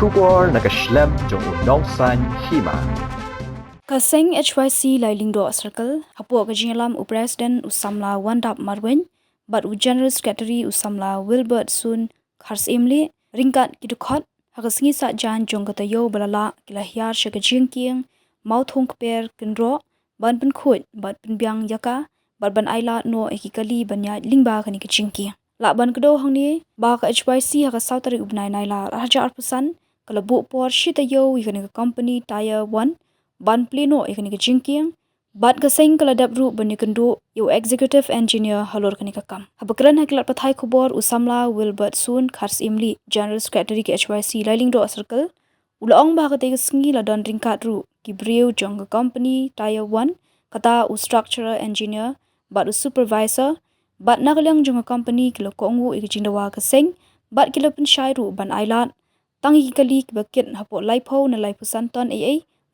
Shubor nakaslem jong unong san Hima. Kaseng HYC Lailing Do Circle, Hapo Gajialam U President Usamla Wandap Marwen, but U General Secretary Usamla Wilbert Sun Khars Imli, Ringkat Dkhot, Hakasingi Sa Jan Jongkatayo Balala, Kila Hiar Shaka Jingkieng, Mauthong Kper Kynroh, Ban Dkhot, Bat Pinbyang Yaka, Bat Ban Ailad no Ekikali Banya Lingba Kani Jingkieng. La ban kedo hangni ba ka HYC haka sautari ubnai naila raja arpusan kala bu por shita yo ikani company tire 1 ban pleno ikani Jingkieng bat ka seng kala dabru bani kendo yo executive engineer halor kani kam habakran haklat pathai khobor usamla Wilbert Sun Khars Imli general secretary ke HYC Lailing Do Circle ulong ba ka te singi la don ringkat ru ki breu jong company tire 1 kata u structural engineer bat u supervisor bat nakalyang junga company kilo kongu ikijindawa kaseng bat kilo pensyairu ban Ailad tangi kali kibakit hapo laipo na laipo santon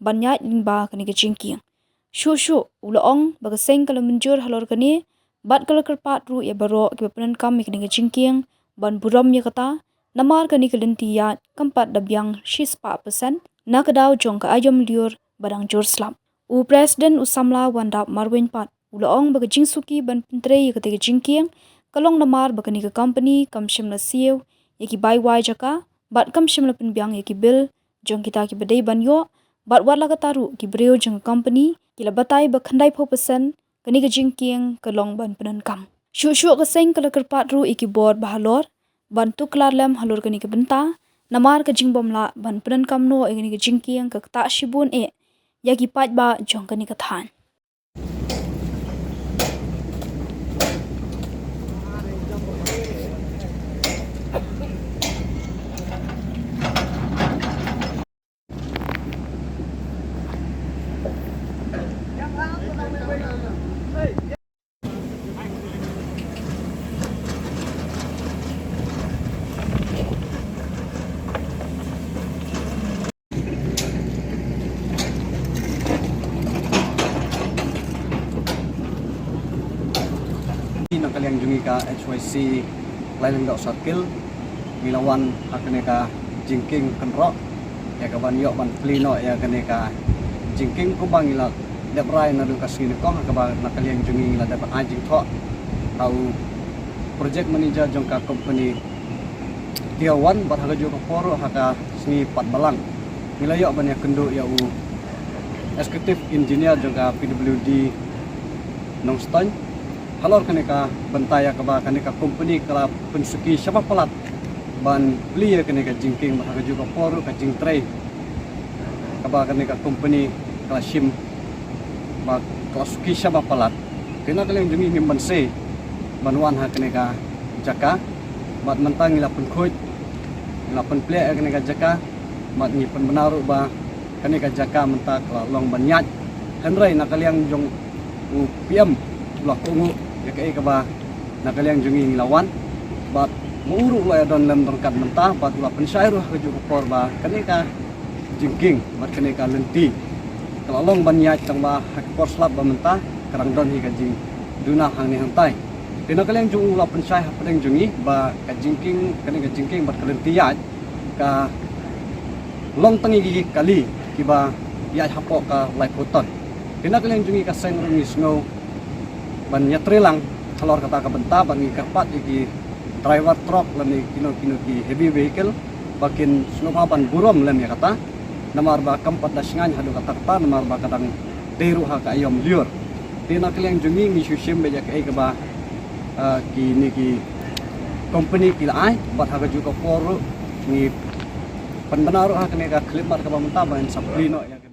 banyat lingba kani Jingkieng shu ulaong bagaseng kala menjur halor kani bat kala kerpat ru ya baro kibapanan kam kani Jingkieng ban buram ya kata namar kani kalenti Ïaid kampat dabyang 6% nakadaw jong ka ayom liur badang jor slam u president usamla wandap marwen pat ulaong baga jingsuki ban pentrei ketika Jingkieng kalong namar bakani ke company kamshim na siu yaki bai wai jaka bat kamshim na penbyang yaki bil jong kita ki badai banyo bat wala kataru ki breu jong company kila batai bakhandai 4% kani ke Jingkieng kalong ban penan kam shu ka seng kala kerpat ru iki board bahalor ban tuklar lem halor kani ke benta namar ke jingbomla ban penan kam no kani ke Jingkieng ka ta shibun yaki pat ba jong kani ke than Nakaliang jungi ka HYC Lailing Do Circle milawan hakane ka Jingkieng Kynroh ya ka ban yo ban pleno ya kane ka Jingkieng ko bang ila debrai na du kasini ko ka ba nakaliang jungi ila dapat Dkhot au project manager jong ka company Tier 1 bat haga jo ko poro haka sini pat balang milayo ban ya kendo ya u executive engineer jong ka PWD Nongston halor kani ka bantaya ka ba kani ka company kala pensuki siapa pelat ban beli kani ka Jingkieng ba juga poru ka Jingtray ka ba kani ka company kala sim ba kala suki siapa pelat kena kali yang jungi himban se banwan ha kani ka jaka bat mentang ila penkhut ila penple kani ka jaka mat ni penbenaru ba kani ka jaka mentak long banyat henrai nakaliang jong PM lah kongu ya kai ka ba nakaliang jungi lawan bat muuru la don lem rangkat mentah bat la pensyairu ka ju por ba kani ka Jingkieng bat kani ka lenti kalau long banyat tang ba hak por slap ba mentah karang don hi ka jing duna hang ni hang tai kena kaliang jung la pensyai ha pedeng jungi ba ka Jingkieng kani ka Jingkieng bat ka lenti Ïaid ka long tangi gigi kali kiba Ïaid hapo ka lai poton kena kaliang jungi ka seng rungi snow ban nyatrilang kalor kata ka benta ban kerpat iki driver truck lani kino ki heavy vehicle bakin selama ban burom lem ya kata namar ba kampat dasingan hadu kata namar ba kadang teru ha ka ayom liur tina kaliang jungi ngi syusim be ka ba ki ni ki company ki lai bat ha juga poru ni penbenaru ha ka klip mar ka benta ban saplino ya